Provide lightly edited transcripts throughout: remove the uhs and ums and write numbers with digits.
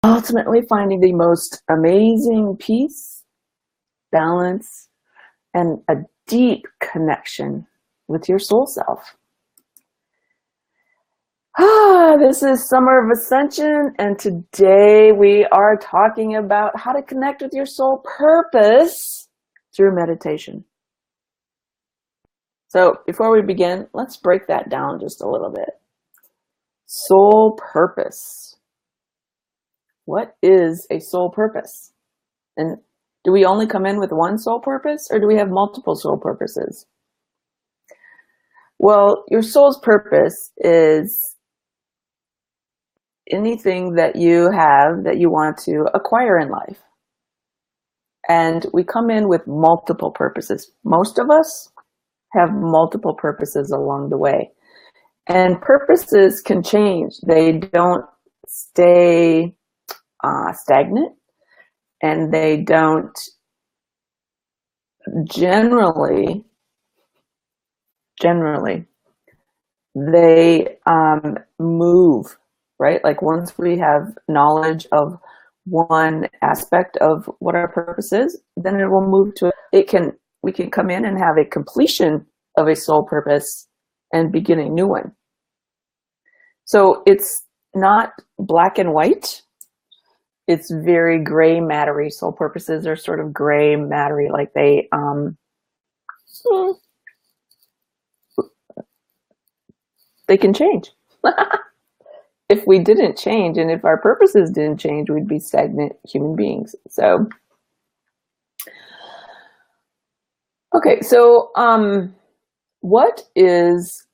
ultimately finding the most amazing peace, balance, and a deep connection with your soul self. This is Summer of Ascension, and today we are talking about how to connect with your soul purpose through meditation. So before we begin, let's break that down just a little bit. Soul purpose. What is a soul purpose? And do we only come in with one soul purpose, or do we have multiple soul purposes? Well, your soul's purpose is anything that you have that you want to acquire in life. And we come in with multiple purposes. Most of us have multiple purposes along the way. And purposes can change. They don't stay stagnant, and they don't generally, they move, right? Like once we have knowledge of one aspect of what our purpose is, then it will move to we can come in and have a completion of a soul purpose and begin a new one. So it's not black and white. It's very gray mattery. Soul purposes are sort of gray mattery, like they can change. If we didn't change, and if our purposes didn't change, we'd be stagnant human beings. So, okay, so what is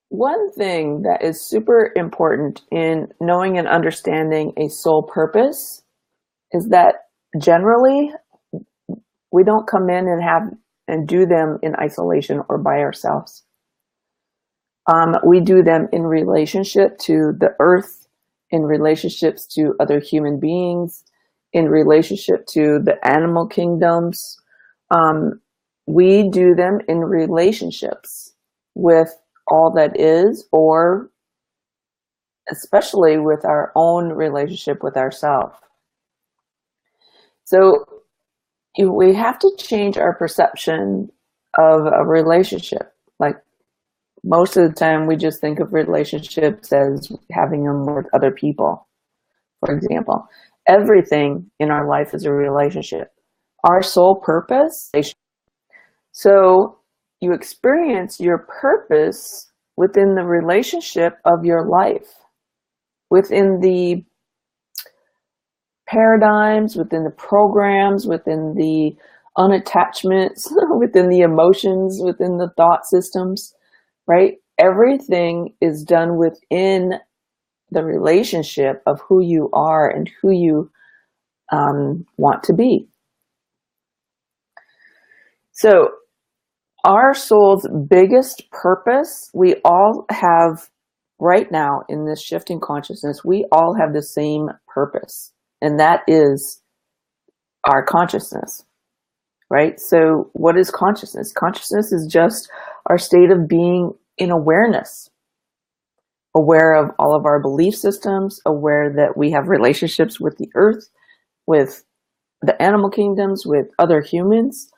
one thing that is super important in knowing and understanding a soul purpose is that generally we don't come in and do them in isolation or by ourselves. We do them in relationship to the earth, in relationships to other human beings, in relationship to the animal kingdoms. We do them in relationships with all that is, or especially with our own relationship with ourselves. So we have to change our perception of a relationship. Like most of the time we just think of relationships as having them with other people. For example, everything in our life is a relationship. Our soul purpose. So you experience your purpose within the relationship of your life, within the paradigms, within the programs, within the unattachments, within the emotions, within the thought systems, right? Everything is done within the relationship of who you are and who you want to be. So our soul's biggest purpose, we all have right now in this shifting consciousness, we all have the same purpose. And that is our consciousness, right? So what is consciousness? Consciousness is just our state of being in awareness, aware of all of our belief systems, aware that we have relationships with the earth, with the animal kingdoms, with other humans,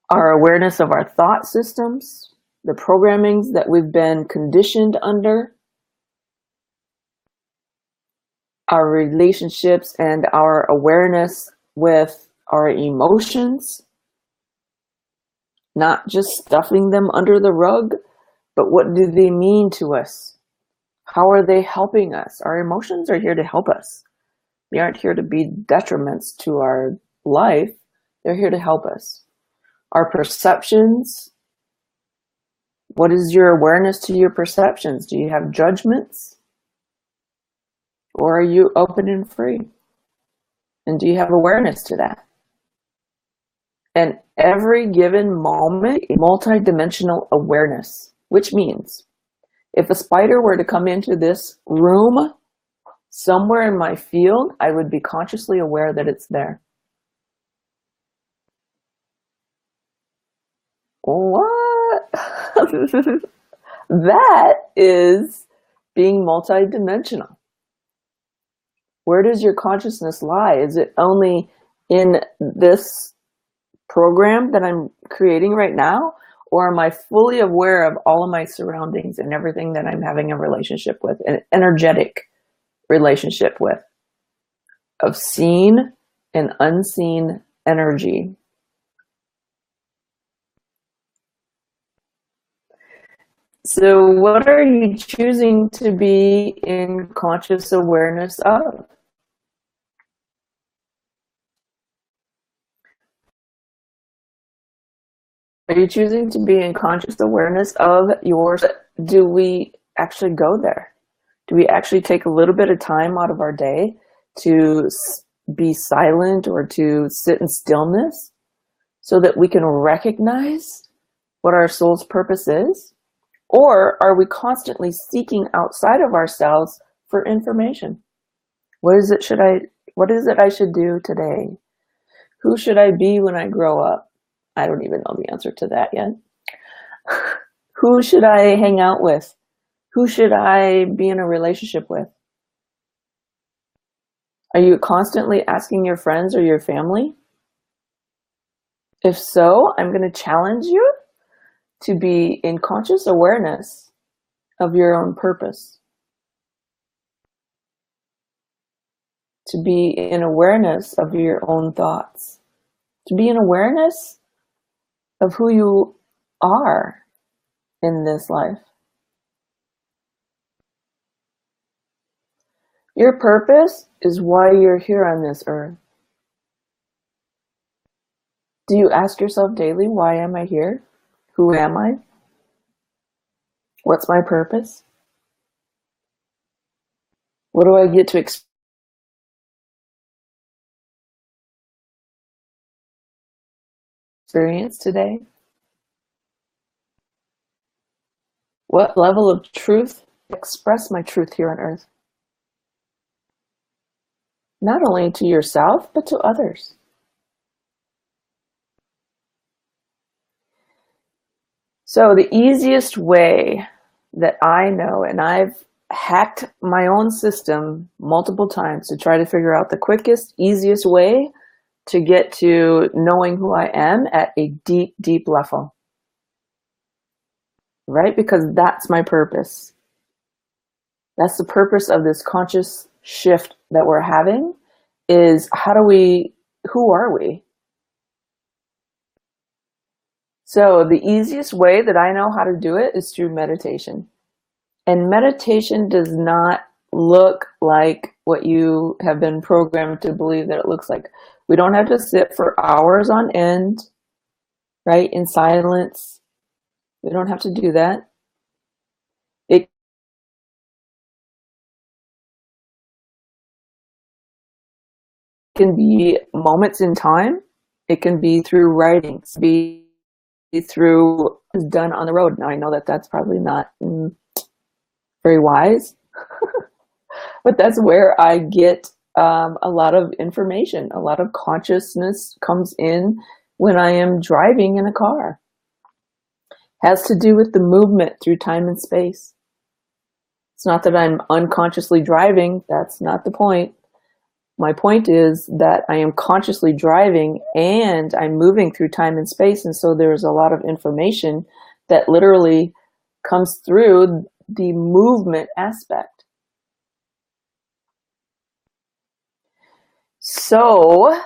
our awareness of our thought systems, the programmings that we've been conditioned under, our relationships and our awareness with our emotions, not just stuffing them under the rug, but what do they mean to us? How are they helping us? Our emotions are here to help us. They aren't here to be detriments to our life. They're here to help us. Our perceptions, what is your awareness to your perceptions? Do you have judgments? Or are you open and free? And do you have awareness to that? And every given moment, multidimensional awareness, which means if a spider were to come into this room, somewhere in my field, I would be consciously aware that it's there. What? That is being multidimensional. Where does your consciousness lie? Is it only in this program that I'm creating right now? Or am I fully aware of all of my surroundings and everything that I'm having a relationship with, an energetic relationship with, of seen and unseen energy? So what are you choosing to be in conscious awareness of? Are you choosing to be in conscious awareness of yours? Do we actually go there? Do we actually take a little bit of time out of our day to be silent or to sit in stillness so that we can recognize what our soul's purpose is? Or are we constantly seeking outside of ourselves for information? What is it I should do today? Who should I be when I grow up? I don't even know the answer to that yet. Who should I hang out with? Who should I be in a relationship with? Are you constantly asking your friends or your family? If so, I'm going to challenge you to be in conscious awareness of your own purpose. To be in awareness of your own thoughts. To be in awareness of who you are in this life. Your purpose is why you're here on this earth. Do you ask yourself daily, why am I here? Who am I? What's my purpose? What do I get to experience today? What level of truth express my truth here on earth? Not only to yourself, but to others. So the easiest way that I know, and I've hacked my own system multiple times to try to figure out the quickest, easiest way to get to knowing who I am at a deep, deep level. Right? Because that's my purpose. That's the purpose of this conscious shift that we're having, is who are we? So the easiest way that I know how to do it is through meditation. And meditation does not look like what you have been programmed to believe that it looks like. We don't have to sit for hours on end, right, in silence. We don't have to do that. It can be moments in time. It can be through writing, be through done on the road. Now I know that that's probably not very wise, but that's where I get a lot of information. A lot of consciousness comes in when I am driving in a car. Has to do with the movement through time and space. It's not that I'm unconsciously driving. That's not the point. My point is that I am consciously driving and I'm moving through time and space. And so there's a lot of information that literally comes through the movement aspect. So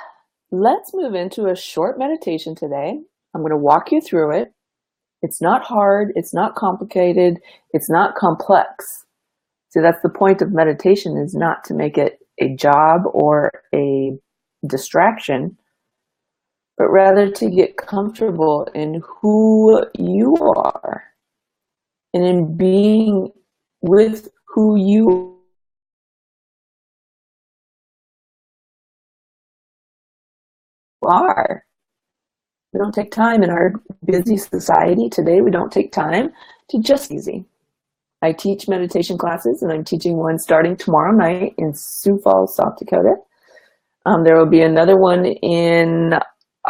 let's move into a short meditation today. I'm going to walk you through it. It's not hard. It's not complicated. It's not complex. See, that's the point of meditation, is not to make it a job or a distraction, but rather to get comfortable in who you are and in being with who you are. We don't take time in our busy society today. We don't take time to just easy. I teach meditation classes, and I'm teaching one starting tomorrow night in Sioux Falls, South Dakota. There will be another one in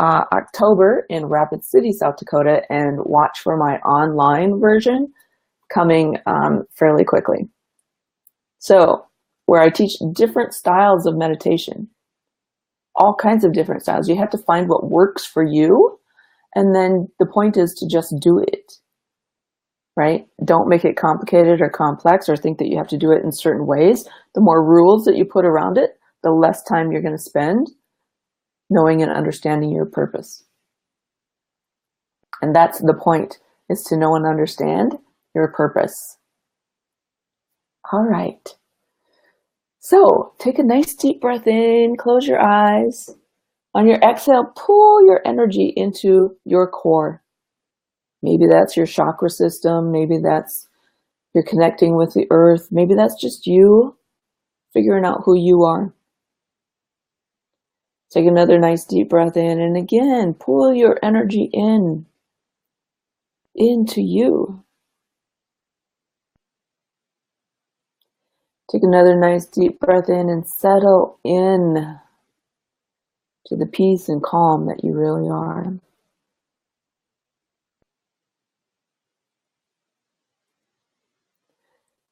October in Rapid City, South Dakota, and watch for my online version coming fairly quickly. So, where I teach different styles of meditation, all kinds of different styles. You have to find what works for you, and then the point is to just do it, right? Don't make it complicated or complex or think that you have to do it in certain ways. The more rules that you put around it, the less time you're going to spend knowing and understanding your purpose. And that's the point, is to know and understand your purpose. All right. So take a nice deep breath in, close your eyes. On your exhale, pull your energy into your core. Maybe that's your chakra system. Maybe that's you're connecting with the earth. Maybe that's just you figuring out who you are. Take another nice deep breath in, and again, pull your energy into you. Take another nice deep breath in and settle in to the peace and calm that you really are.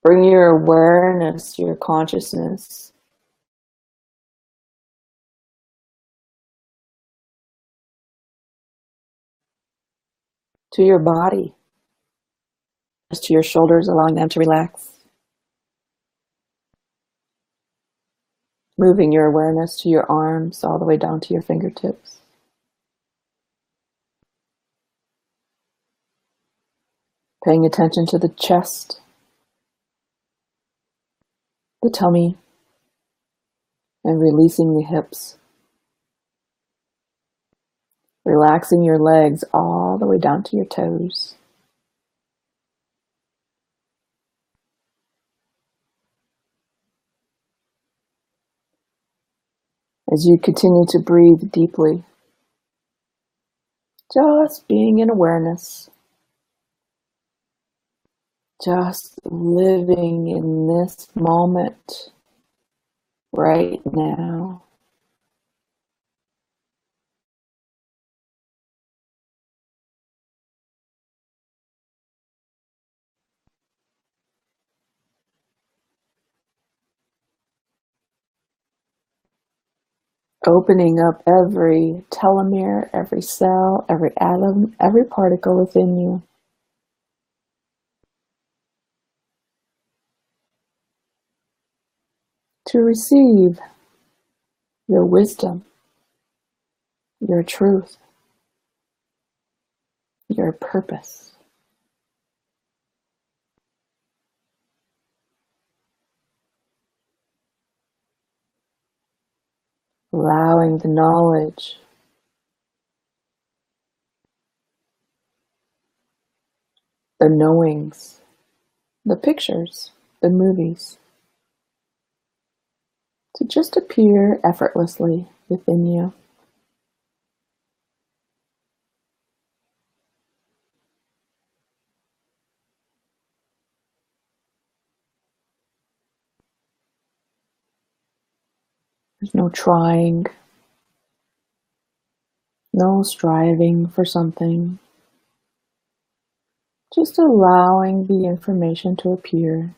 Bring your awareness, your consciousness to your body, just to your shoulders, allowing them to relax. Moving your awareness to your arms all the way down to your fingertips. Paying attention to the chest, the tummy, and releasing the hips. Relaxing your legs all the way down to your toes. As you continue to breathe deeply, just being in awareness, just living in this moment right now. Opening up every telomere, every cell, every atom, every particle within you. To receive your wisdom, your truth, your purpose. Allowing the knowledge, the knowings, the pictures, the movies, to just appear effortlessly within you. There's no trying, no striving for something. Just allowing the information to appear.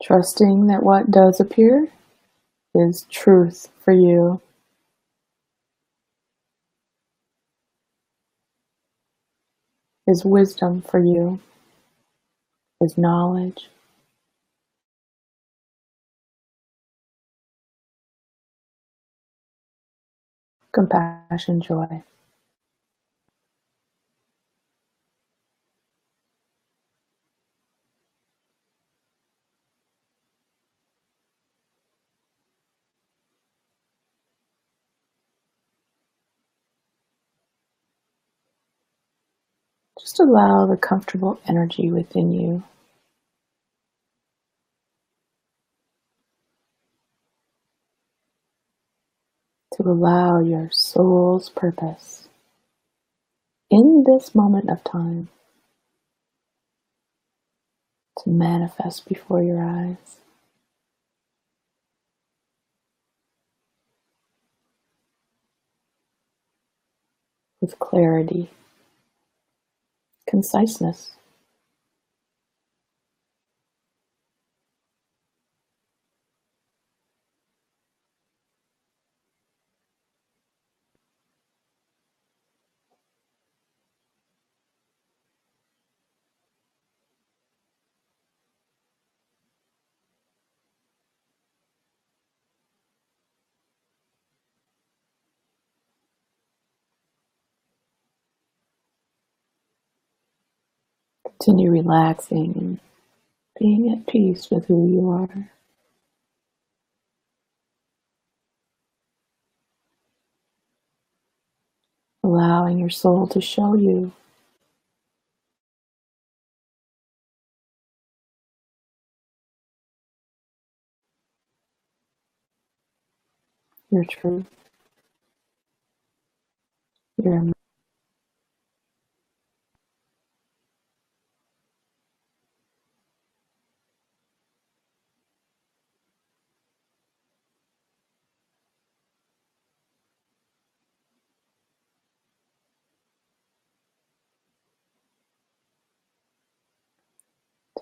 Trusting that what does appear is truth for you. Is wisdom for you. Is knowledge. Compassion, joy. Just allow the comfortable energy within you to allow your soul's purpose in this moment of time to manifest before your eyes. With clarity, conciseness. Continue relaxing and being at peace with who you are. Allowing your soul to show you your truth, your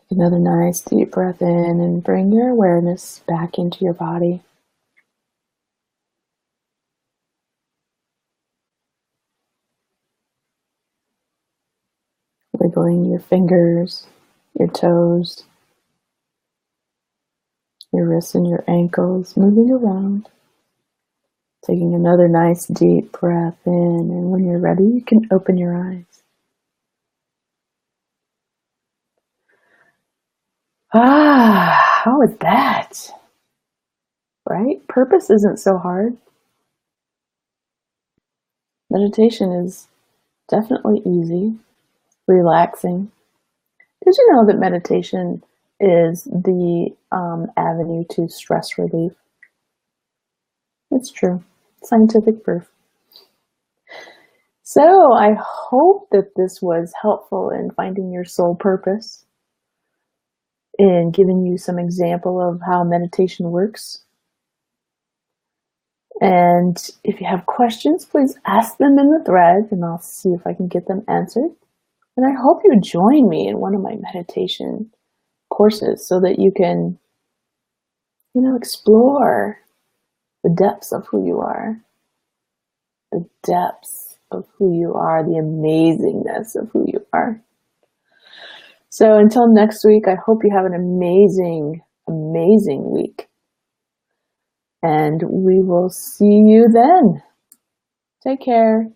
Take another nice deep breath in and bring your awareness back into your body. Wiggling your fingers, your toes, your wrists and your ankles, moving around. Taking another nice deep breath in, and when you're ready, you can open your eyes. How was that? Right? Purpose isn't so hard. Meditation is definitely easy, relaxing. Did you know that meditation is the avenue to stress relief? It's true. Scientific proof. So I hope that this was helpful in finding your soul purpose, in giving you some example of how meditation works. And if you have questions, please ask them in the thread and I'll see if I can get them answered. And I hope you join me in one of my meditation courses so that you can, explore the depths of who you are, the depths of who you are, the amazingness of who you are. So until next week, I hope you have an amazing, amazing week. And we will see you then. Take care.